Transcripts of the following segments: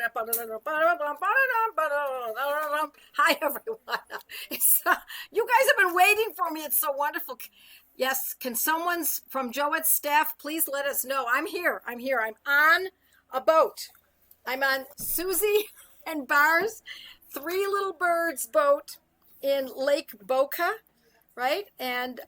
Hi, everyone. You guys have been waiting for me. It's so wonderful. Yes, can someone from Joette's staff please let us know? I'm here. I'm on a boat. I'm on Susie and Bar's Three Little Birds boat in Lake Boca, right? And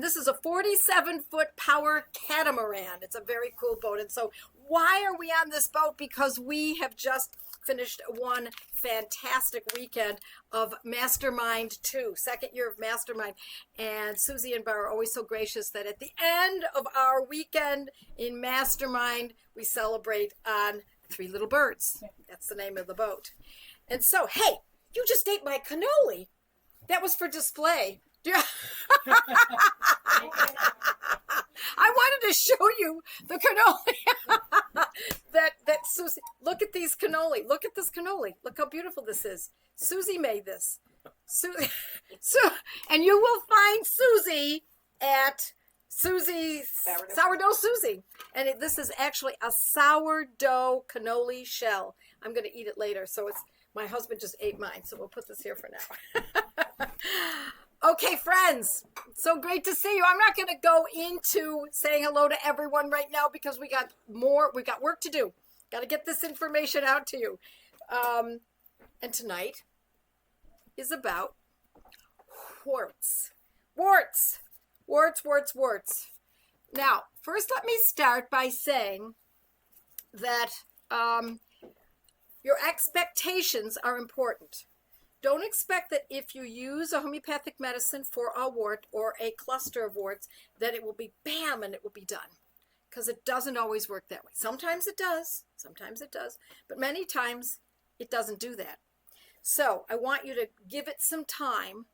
this is a 47-foot power catamaran. It's a very cool boat. And so why are we on this boat? Because we have just finished one fantastic weekend of Mastermind 2, second year of Mastermind. And Susie and Bar are always so gracious that at the end of our weekend in Mastermind, we celebrate on Three Little Birds. That's the name of the boat. And so, hey, you just ate my cannoli. That was for display. I wanted to show you the cannoli. that Susie, look at these cannoli. Look at this cannoli. Look how beautiful this is. Susie made this. And you will find Susie at Susie's Sourdough Susie. And this is actually a sourdough cannoli shell. I'm going to eat it later. So my husband just ate mine. So we'll put this here for now. Okay, friends, so great to see you. I'm not going to go into saying hello to everyone right now because we got work to do. Got to get this information out to you. And tonight is about warts. Warts. Now, first let me start by saying that your expectations are important. Don't expect that if you use a homeopathic medicine for a wart or a cluster of warts, that it will be bam and it will be done. Because it doesn't always work that way. Sometimes it does, but many times it doesn't do that. So I want you to give it some time,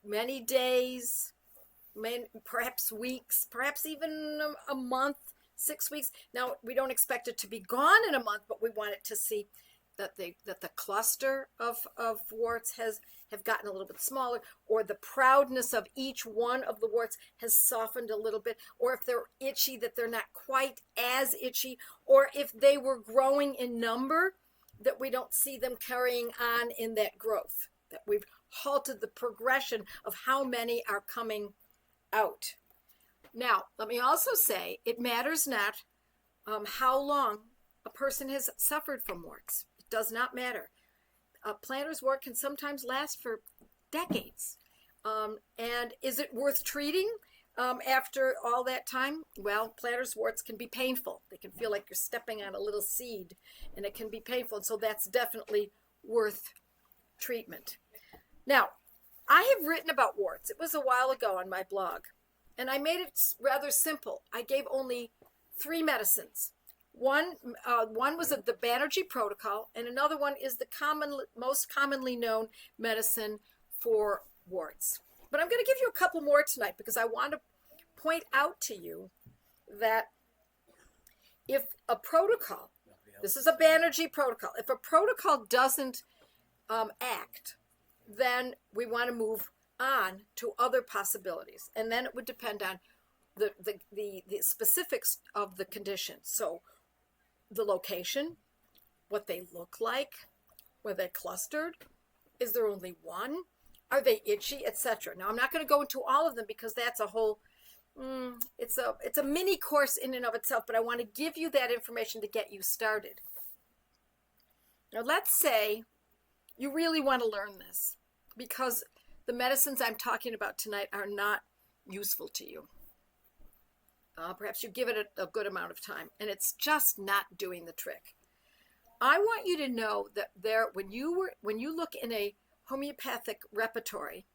many days, perhaps weeks, perhaps even a month, 6 weeks. Now, we don't expect it to be gone in a month, but we want it to see that the cluster of warts have gotten a little bit smaller, or the proudness of each one of the warts has softened a little bit, or if they're itchy, that they're not quite as itchy, or if they were growing in number, that we don't see them carrying on in that growth, that we've halted the progression of how many are coming out. Now, let me also say, it matters not how long a person has suffered from warts. Does not matter. Plantar's wart can sometimes last for decades. And is it worth treating after all that time? Well, Plantar's warts can be painful. They can feel like you're stepping on a little seed, and it can be painful. And so that's definitely worth treatment. Now, I have written about warts. It was a while ago on my blog, and I made it rather simple. I gave only 3 medicines. One was the Banerjee protocol, and another one is the most commonly known medicine for warts. But I'm going to give you a couple more tonight because I want to point out to you that if a protocol, this is a Banerjee protocol, if a protocol doesn't act, then we want to move on to other possibilities, and then it would depend on the specifics of the condition. So the location, what they look like, were they clustered, is there only one, are they itchy, etc. Now, I'm not going to go into all of them because that's a whole it's a mini course in and of itself, but I want to give you that information to get you started. Now, let's say you really want to learn this because the medicines I'm talking about tonight are not useful to you. Perhaps you give it a good amount of time, and it's just not doing the trick. I want you to know that when you look in a homeopathic repertory,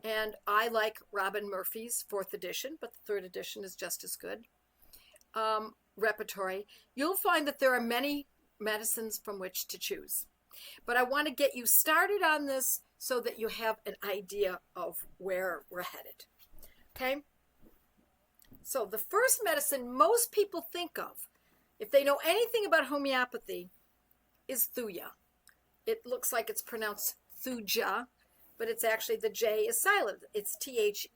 and I like Robin Murphy's 4th edition, but the 3rd edition is just as good, repertory, you'll find that there are many medicines from which to choose. But I want to get you started on this so that you have an idea of where we're headed. Okay? So the first medicine most people think of, if they know anything about homeopathy, is Thuja. It looks like it's pronounced Thuja, but it's actually, the J is silent. It's Thuja.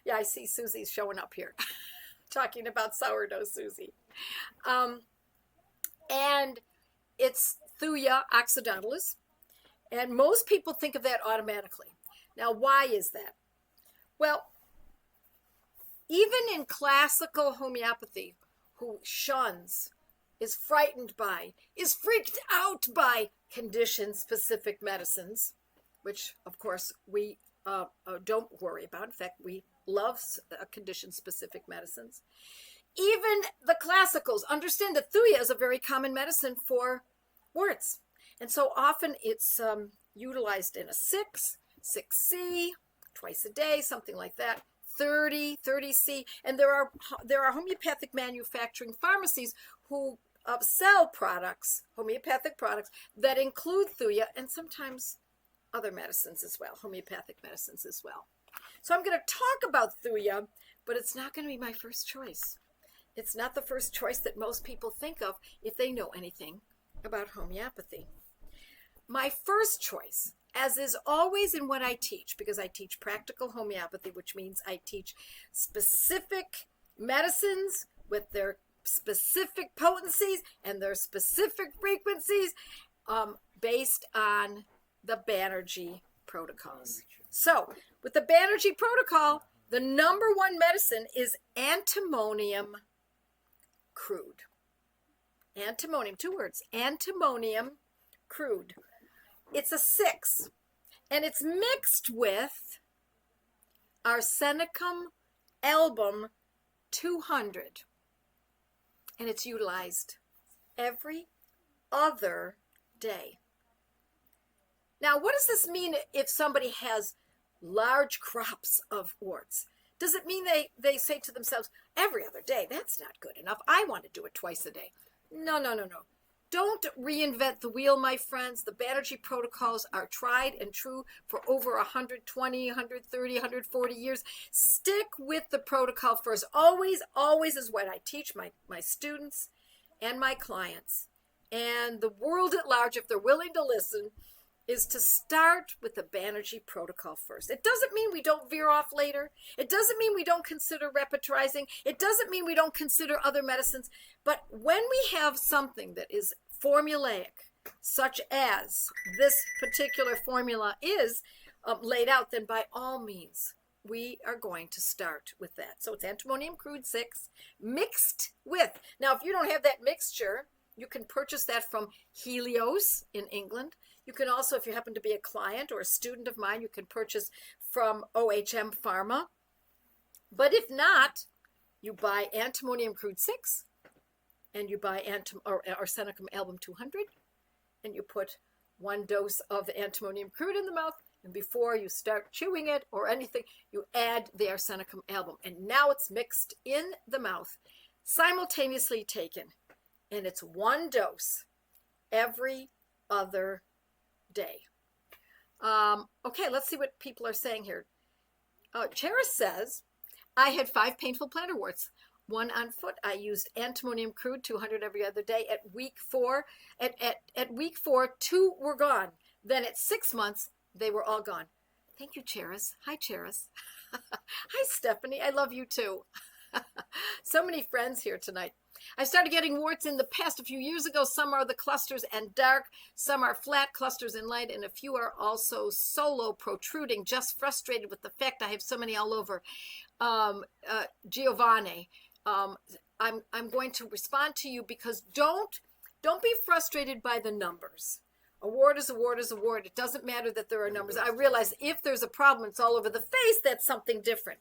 Yeah, I see Susie's showing up here. talking about sourdough Susie. And it's Thuja occidentalis. And most people think of that automatically. Now, why is that? Well, even in classical homeopathy, who shuns, is frightened by, is freaked out by condition-specific medicines, which, of course, we don't worry about. In fact, we love condition-specific medicines. Even the classicals understand that Thuja is a very common medicine for warts. And so often it's utilized in a 6C, twice a day, something like that, 30C. And there are homeopathic manufacturing pharmacies who sell products, homeopathic products, that include Thuja and sometimes other medicines as well, homeopathic medicines as well. So I'm going to talk about Thuja, but it's not going to be my first choice. It's not the first choice that most people think of if they know anything about homeopathy. My first choice, as is always in what I teach, because I teach practical homeopathy, which means I teach specific medicines with their specific potencies and their specific frequencies based on the Banerjee protocols. So with the Banerjee protocol, the number one medicine is antimonium crude. Antimonium, 2 words, antimonium crude. It's a 6, and it's mixed with Arsenicum album 200, and it's utilized every other day. Now, what does this mean if somebody has large crops of warts? Does it mean they say to themselves, every other day, that's not good enough, I want to do it twice a day? No. Don't reinvent the wheel, my friends. The Banerjee protocols are tried and true for over 120, 130, 140 years. Stick with the protocol first. Always is what I teach my students and my clients. And the world at large, if they're willing to listen, is to start with the Banerjee protocol first. It doesn't mean we don't veer off later. It doesn't mean we don't consider repertorizing. It doesn't mean we don't consider other medicines. But when we have something that is formulaic, such as this particular formula is laid out, then by all means, we are going to start with that. So it's antimonium crude 6 mixed with. Now, if you don't have that mixture, you can purchase that from Helios in England. You can also, if you happen to be a client or a student of mine, you can purchase from OHM Pharma. But if not, you buy antimonium crude 6 and you buy Arsenicum album 200 and you put 1 dose of antimonium crude in the mouth, and before you start chewing it or anything, you add the Arsenicum album. And now it's mixed in the mouth, simultaneously taken, and it's 1 dose every other day. Okay, let's see what people are saying here. Cheris says, I had 5 painful plantar warts, 1 on foot. I used antimonium crude 200 every other day. At week 4, at week 4, 2 were gone. Then at 6 months, they were all gone. Thank you, Cheris. Hi, Cheris. Hi, Stephanie. I love you too. So many friends here tonight. I started getting warts in the past a few years ago. Some are the clusters and dark, some are flat clusters and light, and a few are also solo protruding. Just frustrated with the fact I have so many all over. Giovanni, I'm going to respond to you, because don't be frustrated by the numbers. A wart is a wart is a wart. It doesn't matter that there are numbers. I realize if there's a problem, it's all over the face. That's something different.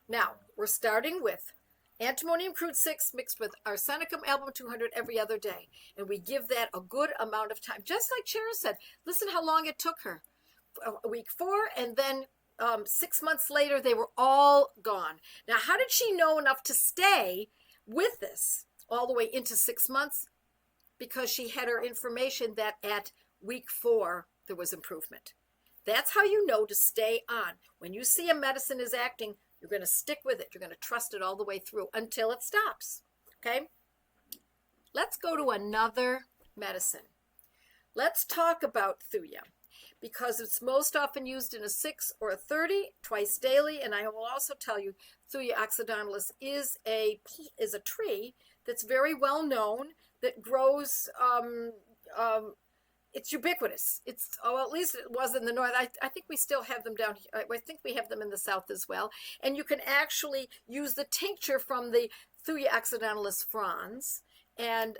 Now, we're starting with antimonium crude 6 mixed with Arsenicum album 200 every other day. And we give that a good amount of time. Just like Cheryl said, listen how long it took her. Week 4, and then 6 months later, they were all gone. Now, how did she know enough to stay with this all the way into 6 months? Because she had her information that at week 4, there was improvement. That's how you know to stay on. When you see a medicine is acting, you're going to stick with it. You're going to trust it all the way through until it stops. Okay? Let's go to another medicine. Let's talk about Thuja. because it's most often used in a 6 or a 30 twice daily. And I will also tell you, Thuja occidentalis is a tree that's very well known, that grows. It's ubiquitous. At least it was in the north. I think we still have them down here. I think we have them in the south as well. And you can actually use the tincture from the Thuja occidentalis fronds. And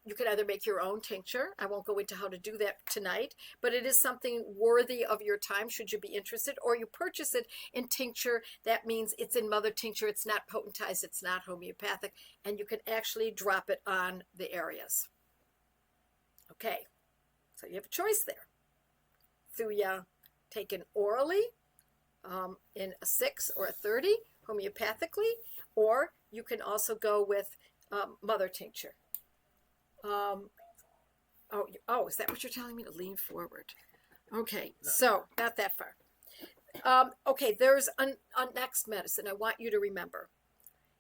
you can either make your own tincture. I won't go into how to do that tonight, but it is something worthy of your time should you be interested, or you purchase it in tincture. That means it's in mother tincture. It's not potentized. It's not homeopathic. And you can actually drop it on the areas. Okay. So you have a choice there. Thuja taken orally in a 6 or a 30 homeopathically, or you can also go with mother tincture. Oh, is that what you're telling me? To lean forward. Okay, so not that far. Okay, there's a next medicine I want you to remember.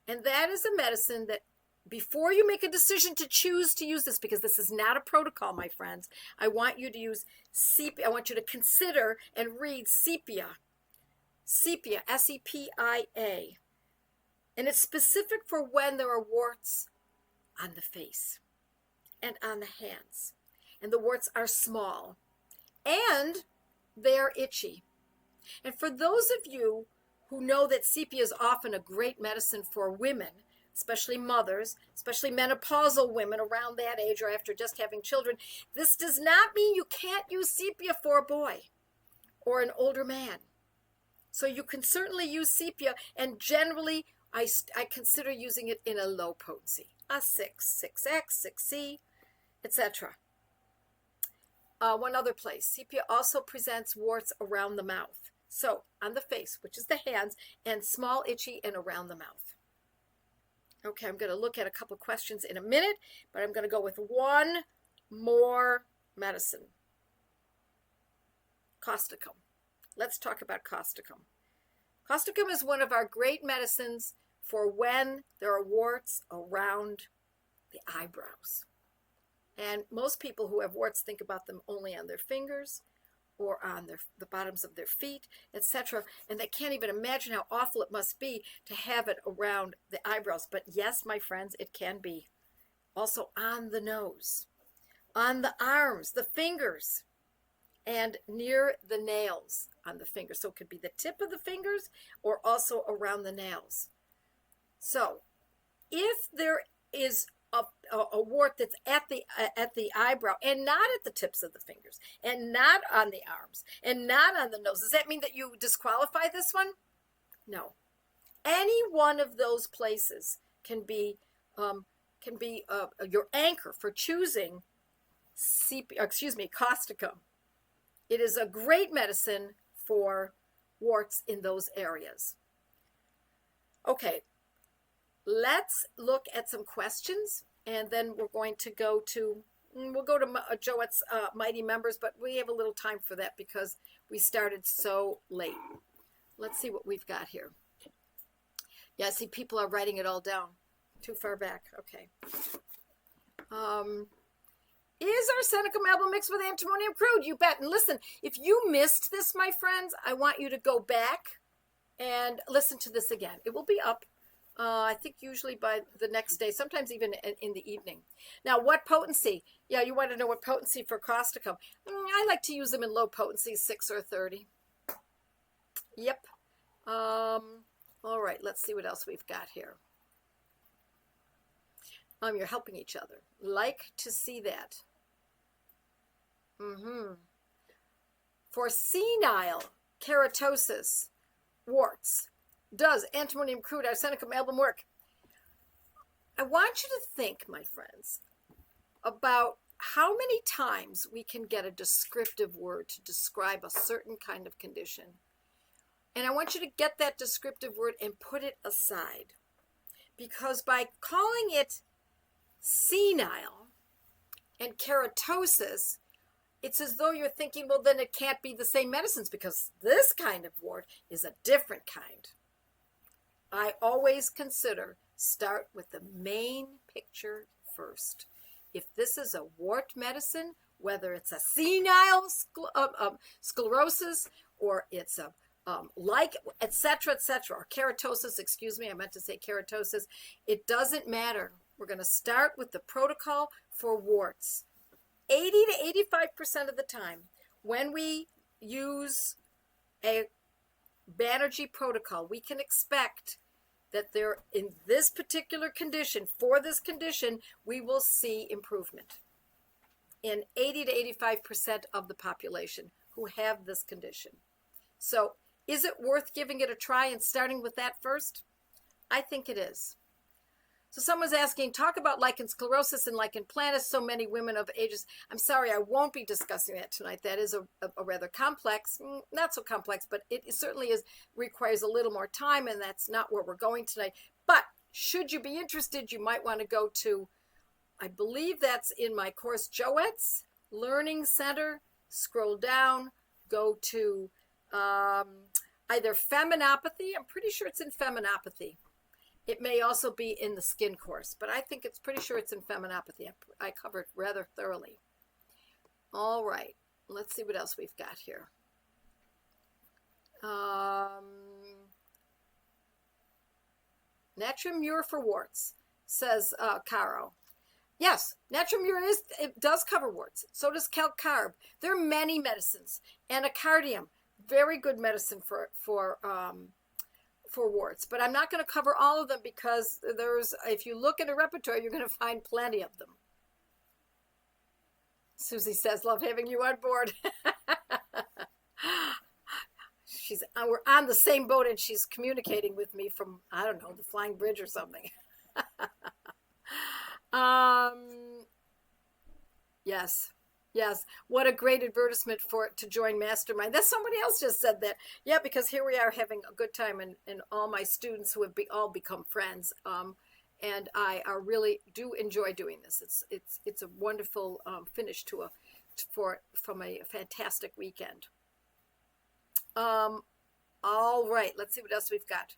And that is a medicine that before you make a decision to choose to use this, because this is not a protocol, my friends, I want you to use sepia. I want you to consider and read sepia. Sepia, S-E-P-I-A. And it's specific for when there are warts on the face and on the hands. And the warts are small and they're itchy. And for those of you who know that sepia is often a great medicine for women, especially mothers, especially menopausal women around that age or after just having children, this does not mean you can't use sepia for a boy or an older man. So you can certainly use sepia, and generally I consider using it in a low potency, a 6, 6X, 6C, etc. One other place, sepia also presents warts around the mouth. So on the face, which is the hands, and small, itchy, and around the mouth. Okay, I'm going to look at a couple questions in a minute, but I'm going to go with one more medicine. Causticum. Let's talk about causticum. Causticum is one of our great medicines for when there are warts around the eyebrows. And most people who have warts think about them only on their fingers or on the bottoms of their feet, etc. And they can't even imagine how awful it must be to have it around the eyebrows. But yes, my friends, it can be. Also on the nose, on the arms, the fingers, and near the nails on the fingers. So it could be the tip of the fingers or also around the nails. So if there is a wart that's at the eyebrow and not at the tips of the fingers and not on the arms and not on the nose, does that mean that you disqualify this one? No. Any one of those places can be your anchor for choosing causticum. It is a great medicine for warts in those areas. Okay. Let's look at some questions, and then we'll go to Joette's Mighty Members, but we have a little time for that because we started so late. Let's see what we've got here. Yeah, see, people are writing it all down. Too far back. Okay. Is arsenicum album mixed with antimonium crude? You bet. And listen, if you missed this, my friends, I want you to go back and listen to this again. It will be up. I think usually by the next day, sometimes even in the evening. Now, what potency? Yeah, you want to know what potency for causticum. I like to use them in low potency, 6 or 30. Yep. All right, let's see what else we've got here. You're helping each other. Like to see that. For senile keratosis, warts, does antimonium crude arsenicum album work? I want you to think, my friends, about how many times we can get a descriptive word to describe a certain kind of condition. And I want you to get that descriptive word and put it aside. Because by calling it senile and keratosis, it's as though you're thinking, well, then it can't be the same medicines because this kind of wart is a different kind. I always start with the main picture first. If this is a wart medicine, whether it's a senile sclerosis or it's a etc., or keratosis, excuse me, I meant to say keratosis. It doesn't matter. We're going to start with the protocol for warts. 80 to 85% of the time, when we use a Banerjee protocol, we can expect that there, in this particular condition, for this condition, we will see improvement in 80 to 85% of the population who have this condition. So is it worth giving it a try and starting with that first? I think it is. So someone's asking, talk about lichen sclerosis and lichen planus, so many women of ages. I'm sorry, I won't be discussing that tonight. That is a rather complex, not so complex, but it certainly requires a little more time, and that's not where we're going tonight. But should you be interested, you might want to go to, I believe that's in my course, Joette's Learning Center. Scroll down, go to either feminopathy. I'm pretty sure it's in feminopathy. It may also be in the skin course, but I think it's pretty sure it's in feminopathy. I covered rather thoroughly. All right, let's see what else we've got here. Natrium mur for warts, says Caro. Yes, natrium mur it does cover warts. So does calcarb. There are many medicines. Anacardium, very good medicine for warts, but I'm not going to cover all of them because if you look at a repertoire, you're going to find plenty of them. Susie says, love having you on board. We're on the same boat and she's communicating with me from, I don't know, the Flying Bridge or something. Yes. What a great advertisement to join Mastermind. That's somebody else just said that. Yeah, because here we are having a good time, and all my students who have all become friends. And I really do enjoy doing this. It's a wonderful finish from a fantastic weekend. All right, let's see what else we've got.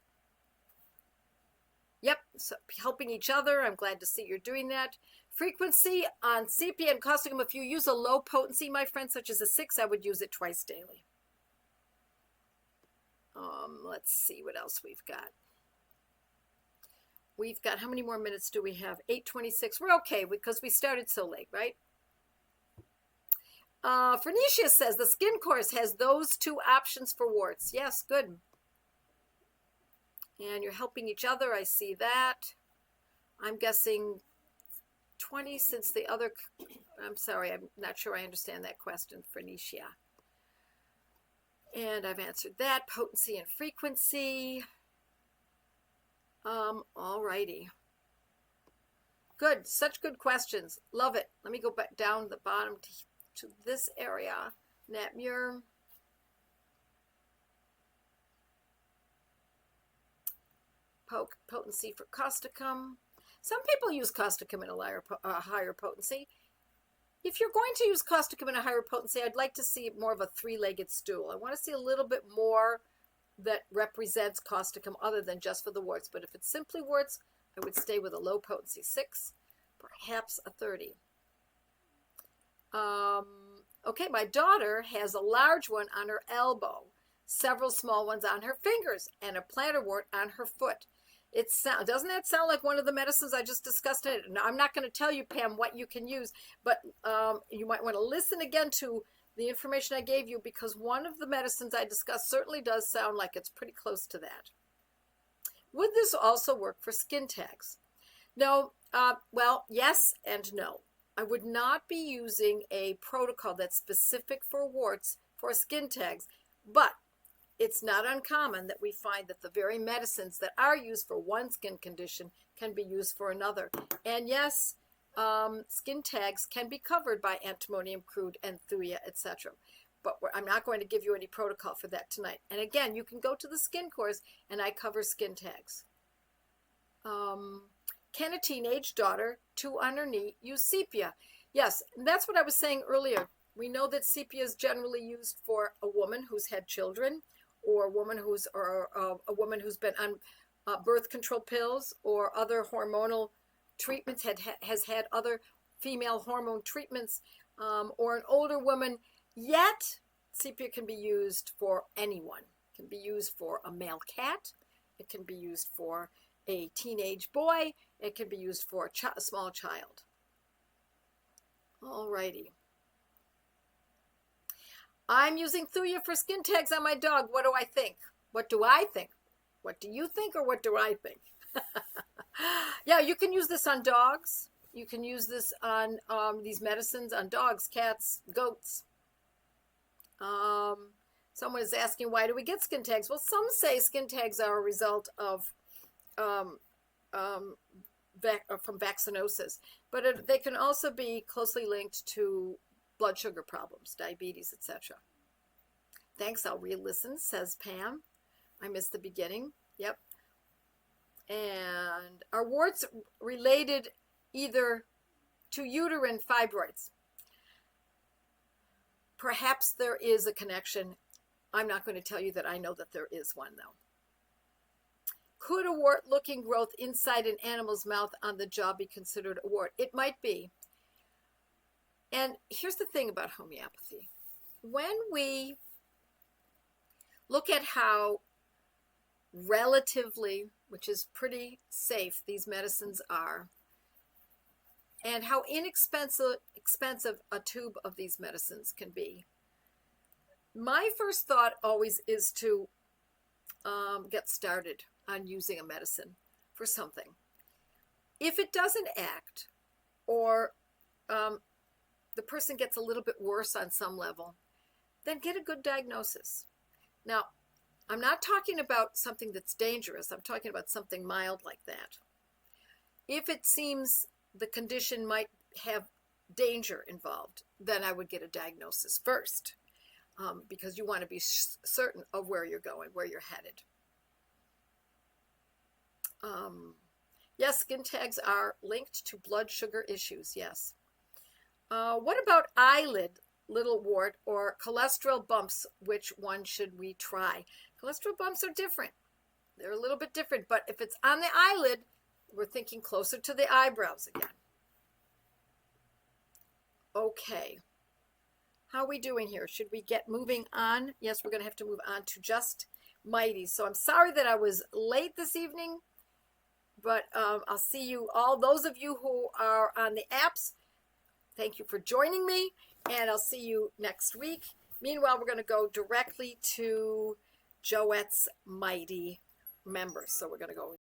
Yep, so helping each other. I'm glad to see you're doing that. Frequency on sepia and causticum. If you use a low potency, my friend, such as a 6, I would use it twice daily. Let's see what else we've got. We've got, how many more minutes do we have? 8:26. We're okay because we started so late, right? Phoenicia says the skin course has those 2 options for warts. Yes, good. And you're helping each other. I see that. I'm guessing 20 since the other, I'm sorry, I'm not sure I understand that question, Phoenicia. And I've answered that, potency and frequency. All righty. Good, such good questions. Love it. Let me go back down the bottom to this area. Nat Muir. Potency for causticum. Some people use causticum in a higher potency. If you're going to use causticum in a higher potency, I'd like to see more of a 3-legged stool. I want to see a little bit more that represents causticum other than just for the warts. But if it's simply warts, I would stay with a low potency 6, perhaps a 30. Okay, my daughter has a large one on her elbow, several small ones on her fingers, and a plantar wart on her foot. Doesn't that sound like one of the medicines I just discussed? Now, I'm not going to tell you, Pam, what you can use, but you might want to listen again to the information I gave you, because one of the medicines I discussed certainly does sound like it's pretty close to that. Would this also work for skin tags? No, well, yes and no. I would not be using a protocol that's specific for warts for skin tags, but it's not uncommon that we find that the very medicines that are used for one skin condition can be used for another. And yes, skin tags can be covered by antimonium crude and thuya, etc. But I'm not going to give you any protocol for that tonight. And again, you can go to the skin course and I cover skin tags. Can a teenage daughter, 2 on her knee, use sepia? Yes, and that's what I was saying earlier. We know that sepia is generally used for a woman who's had children, or a woman who's been on birth control pills or other hormonal treatments, has had other female hormone treatments. or an older woman, yet sepia can be used for anyone. It can be used for a male cat. It can be used for a teenage boy. It can be used for a small child. Alrighty. I'm using Thuya for skin tags on my dog. What do I think? What do I think? What do you think, or what do I think? Yeah, you can use this on dogs. You can use this on these medicines on dogs, cats, goats. Someone is asking, why do we get skin tags? Well, some say skin tags are a result of from vaccinosis, but they can also be closely linked to blood sugar problems, diabetes, etc. Thanks, I'll re-listen, says Pam. I missed the beginning. Yep. And are warts related either to uterine fibroids? Perhaps there is a connection. I'm not going to tell you that I know that there is one, though. Could a wart-looking growth inside an animal's mouth on the jaw be considered a wart? It might be. And here's the thing about homeopathy. When we look at how relatively, which is pretty safe, these medicines are, and how inexpensive a tube of these medicines can be, my first thought always is to get started on using a medicine for something. If it doesn't act, or the person gets a little bit worse on some level, then get a good diagnosis. Now, I'm not talking about something that's dangerous. I'm talking about something mild like that. If it seems the condition might have danger involved, then I would get a diagnosis first, because you want to be certain of where you're going, where you're headed. Yes, skin tags are linked to blood sugar issues, yes. What about eyelid, little wart, or cholesterol bumps? Which one should we try? Cholesterol bumps are different. They're a little bit different, but if it's on the eyelid, we're thinking closer to the eyebrows again. Okay. How are we doing here? Should we get moving on? Yes, we're going to have to move on to Just Mighty. So I'm sorry that I was late this evening, but I'll see you all. Those of you who are on the apps, thank you for joining me, and I'll see you next week. Meanwhile, we're going to go directly to Joette's Mighty members. So we're going to go